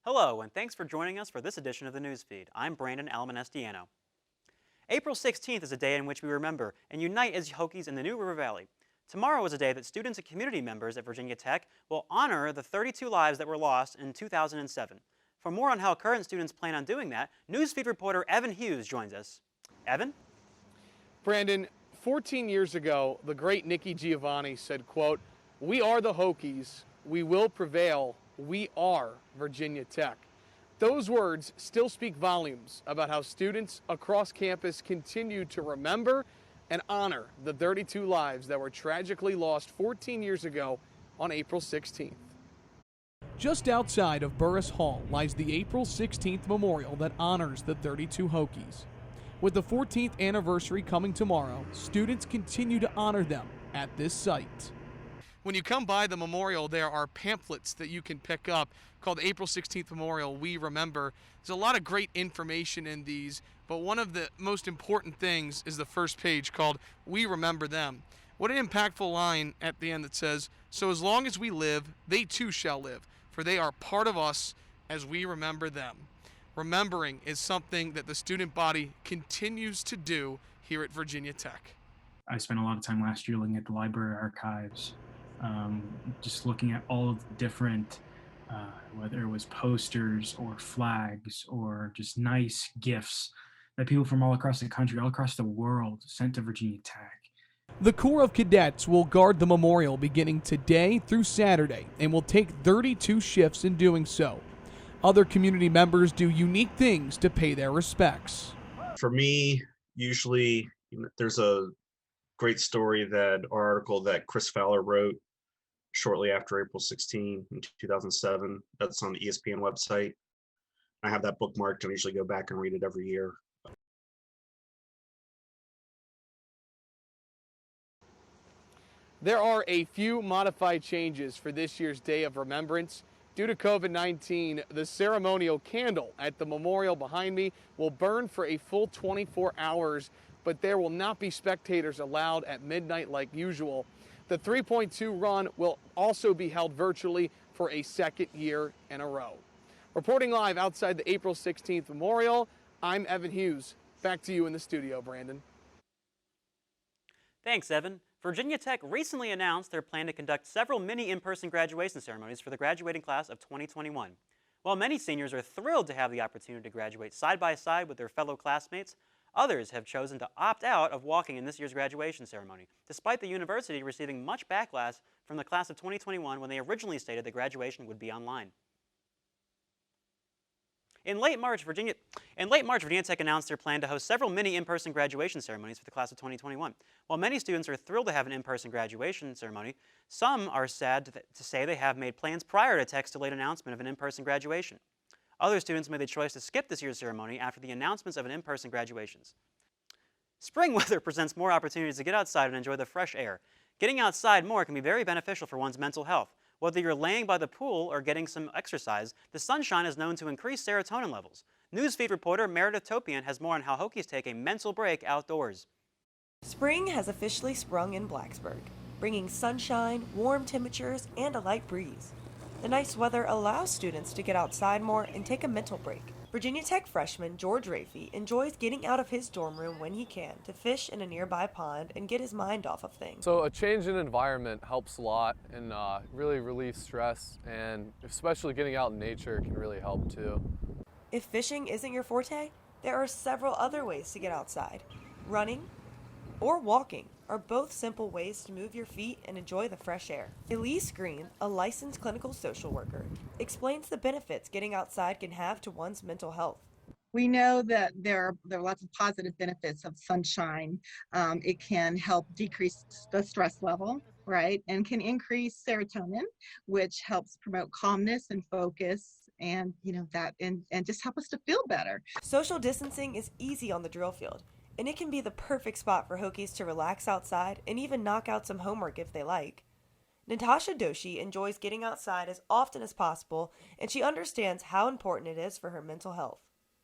Hello, and thanks for joining us for this edition of the Newsfeed. I'm Brandon Almanestiano. April 16th is a day in which we remember and unite as Hokies in the New River Valley. Tomorrow is a day that students and community members at Virginia Tech will honor the 32 lives that were lost in 2007. For more on how current students plan on doing that, Newsfeed reporter Evan Hughes joins us. Evan? Brandon, 14 years ago, the great Nikki Giovanni said, quote, "We are the Hokies. We will prevail. We are Virginia Tech." Those words still speak volumes about how students across campus continue to remember and honor the 32 lives that were tragically lost 14 years ago on April 16th. Just outside of Burris Hall lies the April 16th memorial that honors the 32 Hokies. With the 14th anniversary coming tomorrow, students continue to honor them at this site. When you come by the memorial, there are pamphlets that you can pick up called April 16th Memorial, We Remember. There's a lot of great information in these, but one of the most important things is the first page called We Remember Them. What an impactful line at the end that says, "So as long as we live, they too shall live, for they are part of us as we remember them." Remembering is something that the student body continues to do here at Virginia Tech. I spent a lot of time last year looking at the library archives, just looking at all of the different, whether it was posters or flags or just nice gifts that people from all across the country, all across the world sent to Virginia Tech. The Corps of Cadets will guard the memorial beginning today through Saturday and will take 32 shifts in doing so. Other community members do unique things to pay their respects. For me, usually there's a great story or article that Chris Fowler wrote shortly after April 16 in 2007. That's on the ESPN website. I have that bookmarked and I usually go back and read it every year. There are a few modified changes for this year's Day of Remembrance. Due to COVID-19, the ceremonial candle at the memorial behind me will burn for a full 24 hours, but there will not be spectators allowed at midnight like usual. The 3.2 run will also be held virtually for a second year in a row. Reporting live outside the April 16th Memorial, I'm Evan Hughes. Back to you in the studio, Brandon. Thanks, Evan. Virginia Tech recently announced their plan to conduct several mini in-person graduation ceremonies for the graduating class of 2021. While many seniors are thrilled to have the opportunity to graduate side by side with their fellow classmates, others have chosen to opt out of walking in this year's graduation ceremony, despite the university receiving much backlash from the class of 2021 when they originally stated that graduation would be online. In late March, Virginia Tech announced their plan to host several mini in-person graduation ceremonies for the class of 2021. While many students are thrilled to have an in-person graduation ceremony, some are sad to say they have made plans prior to Tech's delayed announcement of an in-person graduation. Other students made the choice to skip this year's ceremony after the announcements of an in-person graduations. Spring weather presents more opportunities to get outside and enjoy the fresh air. Getting outside more can be very beneficial for one's mental health. Whether you're laying by the pool or getting some exercise, the sunshine is known to increase serotonin levels. Newsfeed reporter Meredith Topian has more on how Hokies take a mental break outdoors. Spring has officially sprung in Blacksburg, bringing sunshine, warm temperatures, and a light breeze. The nice weather allows students to get outside more and take a mental break. Virginia Tech freshman George Rafey enjoys getting out of his dorm room when he can to fish in a nearby pond and get his mind off of things. So a change in environment helps a lot and really relieves stress, and especially getting out in nature can really help too. If fishing isn't your forte, there are several other ways to get outside. Running or walking are both simple ways to move your feet and enjoy the fresh air. Elise Green, a licensed clinical social worker, explains the benefits getting outside can have to one's mental health. We know that there are lots of positive benefits of sunshine. It can help decrease the stress level, right? And can increase serotonin, which helps promote calmness and focus and just help us to feel better. Social distancing is easy on the drill field, and it can be the perfect spot for Hokies to relax outside and even knock out some homework if they like. Natasha Doshi enjoys getting outside as often as possible, and she understands how important it is for her mental health.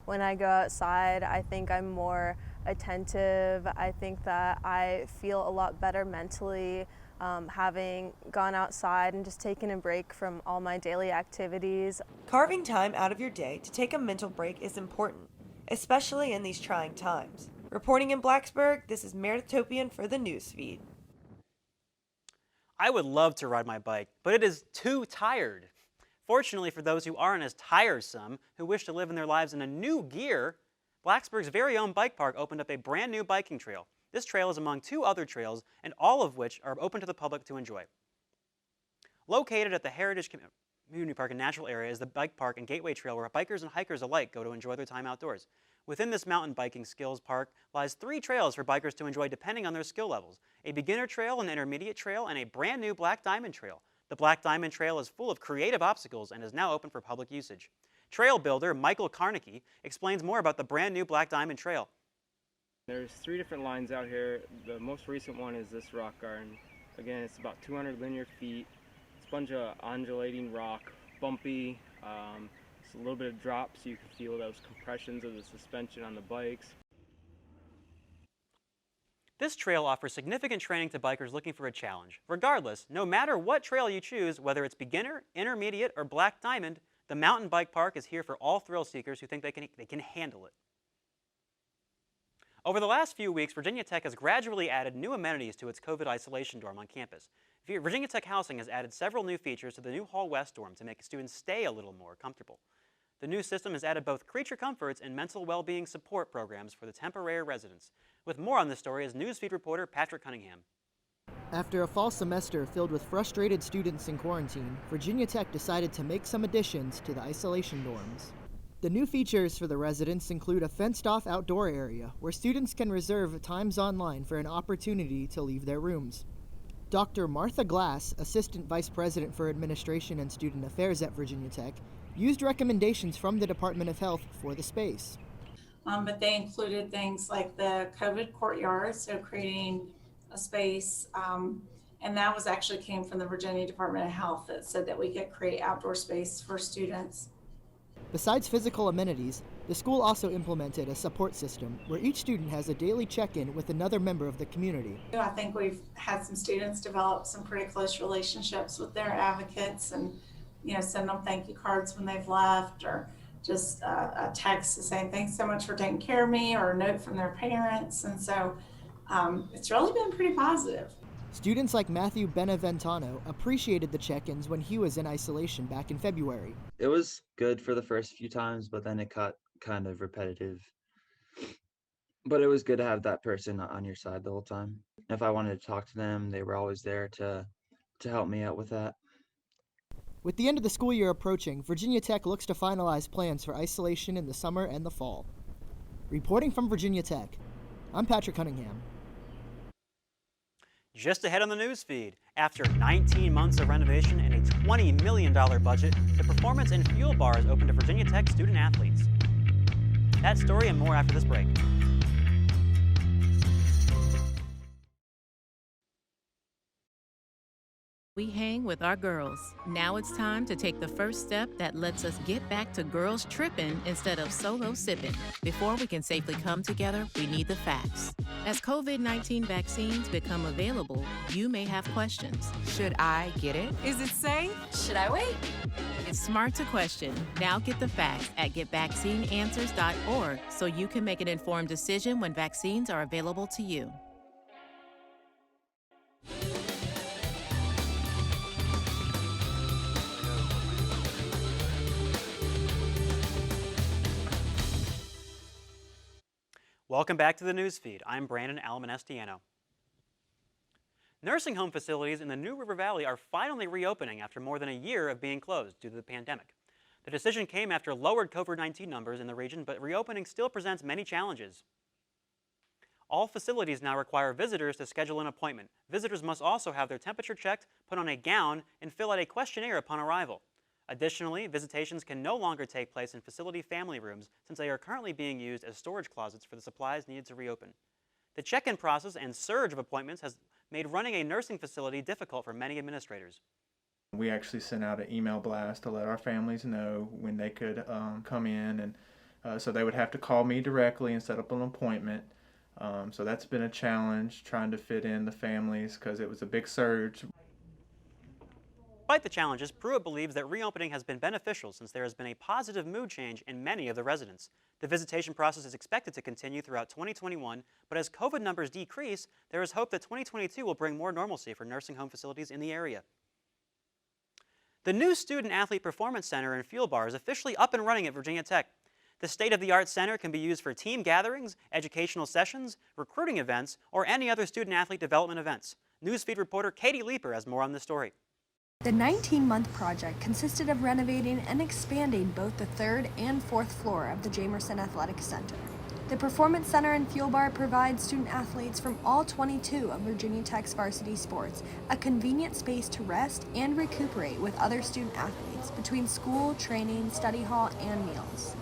When I go outside, I think I'm more attentive. I think that I feel a lot better mentally. having gone outside and just taken a break from all my daily activities. Carving time out of your day to take a mental break is important, especially in these trying times. Reporting in Blacksburg, this is Meredith Topian for the Newsfeed. I would love to ride my bike, but it is too tired. Fortunately for those who aren't as tiresome, who wish to live in their lives in a new gear, Blacksburg's very own bike park opened up a brand new biking trail. This trail is among 2 other trails, and all of which are open to the public to enjoy. Located at the Heritage Community Park and Natural Area is the bike park and gateway trail where bikers and hikers alike go to enjoy their time outdoors. Within this mountain biking skills park lies 3 trails for bikers to enjoy depending on their skill levels: a beginner trail, an intermediate trail, and a brand new Black Diamond Trail. The Black Diamond Trail is full of creative obstacles and is now open for public usage. Trail builder Michael Carnegie explains more about the brand new Black Diamond Trail. There's 3 different lines out here. The most recent one is this rock garden. Again, it's about 200 linear feet. It's a bunch of undulating rock, bumpy. It's a little bit of drop so you can feel those compressions of the suspension on the bikes. This trail offers significant training to bikers looking for a challenge. Regardless, no matter what trail you choose, whether it's beginner, intermediate, or Black Diamond, the mountain bike park is here for all thrill seekers who think they can handle it. Over the last few weeks, Virginia Tech has gradually added new amenities to its COVID isolation dorm on campus. Virginia Tech Housing has added several new features to the new Hall West dorm to make students stay a little more comfortable. The new system has added both creature comforts and mental well-being support programs for the temporary residents. With more on this story is Newsfeed reporter Patrick Cunningham. After a fall semester filled with frustrated students in quarantine, Virginia Tech decided to make some additions to the isolation dorms. The new features for the residents include a fenced-off outdoor area where students can reserve times online for an opportunity to leave their rooms. Dr. Martha Glass, Assistant Vice President for Administration and Student Affairs at Virginia Tech, used recommendations from the Department of Health for the space. But they included things like the COVID courtyard, so creating a space, and that was actually came from the Virginia Department of Health that said that we could create outdoor space for students. Besides physical amenities, the school also implemented a support system where each student has a daily check-in with another member of the community. I think we've had some students develop some pretty close relationships with their advocates and, send them thank you cards when they've left, or just a text saying thanks so much for taking care of me, or a note from their parents. And so it's really been pretty positive. Students like Matthew Beneventano appreciated the check-ins when he was in isolation back in February. It was good for the first few times, but then it got kind of repetitive. But it was good to have that person on your side the whole time. If I wanted to talk to them, they were always there to help me out with that. With the end of the school year approaching, Virginia Tech looks to finalize plans for isolation in the summer and the fall. Reporting from Virginia Tech, I'm Patrick Cunningham. Just ahead on the news feed, after 19 months of renovation and a $20 million budget, the performance and fuel bars open to Virginia Tech student athletes. That story and more after this break. We hang with our girls. Now it's time to take the first step that lets us get back to girls tripping instead of solo sipping. Before we can safely come together, we need the facts. As COVID-19 vaccines become available, you may have questions. Should I get it? Is it safe? Should I wait? It's smart to question. Now get the facts at getvaccineanswers.org so you can make an informed decision when vaccines are available to you. Welcome back to the newsfeed. I'm Brandon Alamanestiano. Nursing home facilities in the New River Valley are finally reopening after more than a year of being closed due to the pandemic. The decision came after lowered COVID-19 numbers in the region, but reopening still presents many challenges. All facilities now require visitors to schedule an appointment. Visitors must also have their temperature checked, put on a gown, and fill out a questionnaire upon arrival. Additionally, visitations can no longer take place in facility family rooms since they are currently being used as storage closets for the supplies needed to reopen. The check-in process and surge of appointments has made running a nursing facility difficult for many administrators. We actually sent out an email blast to let our families know when they could come in, and so they would have to call me directly and set up an appointment. So that's been a challenge, trying to fit in the families because it was a big surge. Despite the challenges, Pruitt believes that reopening has been beneficial since there has been a positive mood change in many of the residents. The visitation process is expected to continue throughout 2021, but as COVID numbers decrease, there is hope that 2022 will bring more normalcy for nursing home facilities in the area. The new Student Athlete Performance Center and Fuel Bar is officially up and running at Virginia Tech. The state-of-the-art center can be used for team gatherings, educational sessions, recruiting events, or any other student-athlete development events. Newsfeed reporter Katie Leeper has more on the story. The 19-month project consisted of renovating and expanding both the third and fourth floor of the Jamerson Athletic Center. The Performance Center and Fuel Bar provides student athletes from all 22 of Virginia Tech's varsity sports a convenient space to rest and recuperate with other student athletes between school, training, study hall, and meals.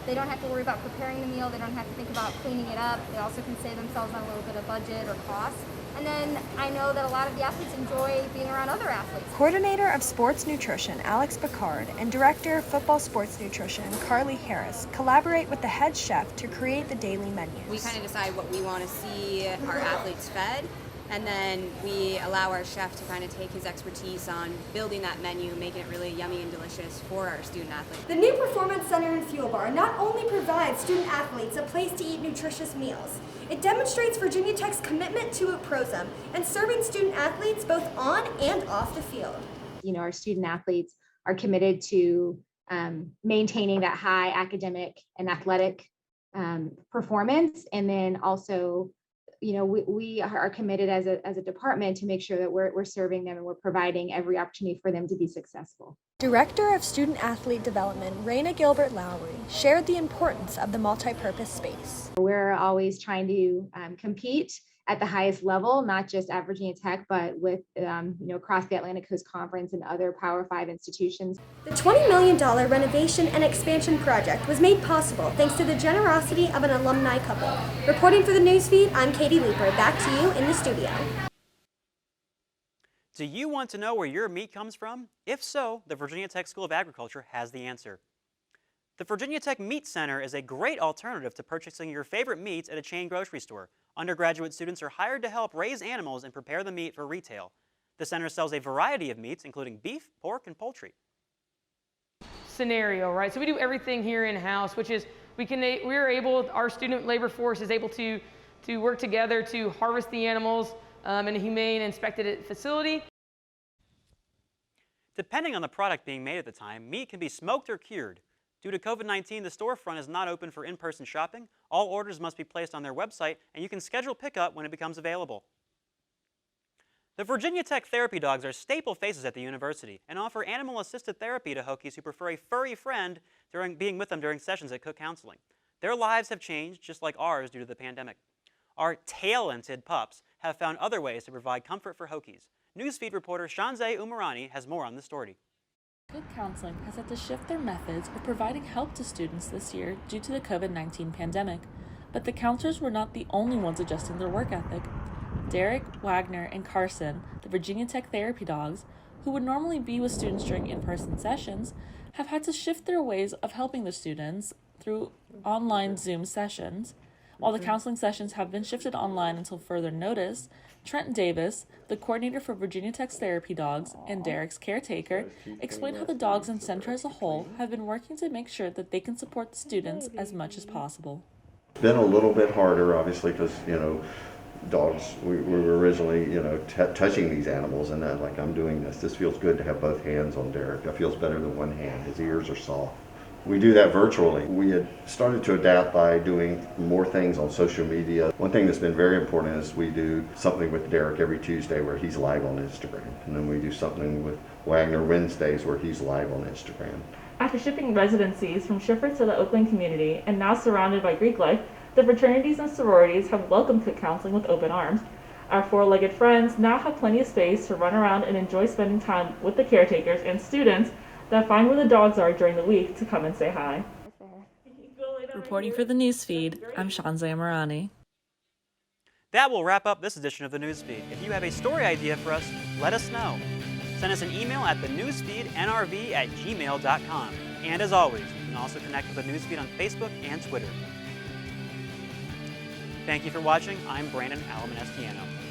They don't have to worry about preparing the meal. They don't have to think about cleaning it up. They also can save themselves on a little bit of budget or cost. And then I know that a lot of the athletes enjoy being around other athletes. Coordinator of Sports Nutrition, Alex Picard, and Director of Football Sports Nutrition, Carly Harris, collaborate with the head chef to create the daily menus. We kind of decide what we want to see our athletes fed, and then we allow our chef to kind of take his expertise on building that menu, making it really yummy and delicious for our student athletes. The new Performance Center and Fuel Bar not only provides student athletes a place to eat nutritious meals, it demonstrates Virginia Tech's commitment to PROSM and serving student athletes both on and off the field. You know, our student athletes are committed to maintaining that high academic and athletic performance, and then also, you know, we are committed as a department to make sure that we're serving them and we're providing every opportunity for them to be successful. Director of Student Athlete Development, Raina Gilbert Lowry, shared the importance of the multi-purpose space. We're always trying to compete at the highest level, not just at Virginia Tech, but with across the Atlantic Coast Conference and other Power 5 institutions. The $20 million renovation and expansion project was made possible thanks to the generosity of an alumni couple. Reporting for the Newsfeed, I'm Katie Leeper. Back to you in the studio. Do you want to know where your meat comes from? If so, the Virginia Tech School of Agriculture has the answer. The Virginia Tech Meat Center is a great alternative to purchasing your favorite meats at a chain grocery store. Undergraduate students are hired to help raise animals and prepare the meat for retail. The center sells a variety of meats, including beef, pork, and poultry. Scenario, right? So we do everything here in-house, which is our student labor force is able to work together to harvest the animals in a humane, inspected facility. Depending on the product being made at the time, meat can be smoked or cured. Due to COVID-19, the storefront is not open for in-person shopping. All orders must be placed on their website, and you can schedule pickup when it becomes available. The Virginia Tech therapy dogs are staple faces at the university and offer animal-assisted therapy to Hokies who prefer a furry friend during being with them during sessions at Cook Counseling. Their lives have changed, just like ours, due to the pandemic. Our talented pups have found other ways to provide comfort for Hokies. Newsfeed reporter Shanzeh Umarani has more on the story. Cook Counseling has had to shift their methods of providing help to students this year due to the COVID-19 pandemic, but the counselors were not the only ones adjusting their work ethic. Derek, Wagner, and Carson, the Virginia Tech therapy dogs, who would normally be with students during in-person sessions, have had to shift their ways of helping the students through online Zoom sessions. While the counseling sessions have been shifted online until further notice, Trent Davis, the coordinator for Virginia Tech's therapy dogs and Derek's caretaker, explained how the dogs and center as a whole have been working to make sure that they can support the students as much as possible. It's been a little bit harder, obviously, because, dogs, we were originally, touching these animals, and then, like, I'm doing this. This feels good to have both hands on Derek. It feels better than one hand. His ears are soft. We do that virtually. We had started to adapt by doing more things on social media. One thing that's been very important is we do something with Derek every Tuesday where he's live on Instagram. And then we do something with Wagner Wednesdays where he's live on Instagram. After shipping residencies from Schiffer to the Oakland community and now surrounded by Greek life, the fraternities and sororities have welcomed Cook Counseling with open arms. Our four-legged friends now have plenty of space to run around and enjoy spending time with the caretakers and students that find where the dogs are during the week to come and say hi. Reporting for the Newsfeed, I'm Shanzeh Umarani. That will wrap up this edition of the Newsfeed. If you have a story idea for us, let us know. Send us an email at thenewsfeednrv@gmail.com. And as always, you can also connect with the Newsfeed on Facebook and Twitter. Thank you for watching. I'm Brandon Alamanestiano.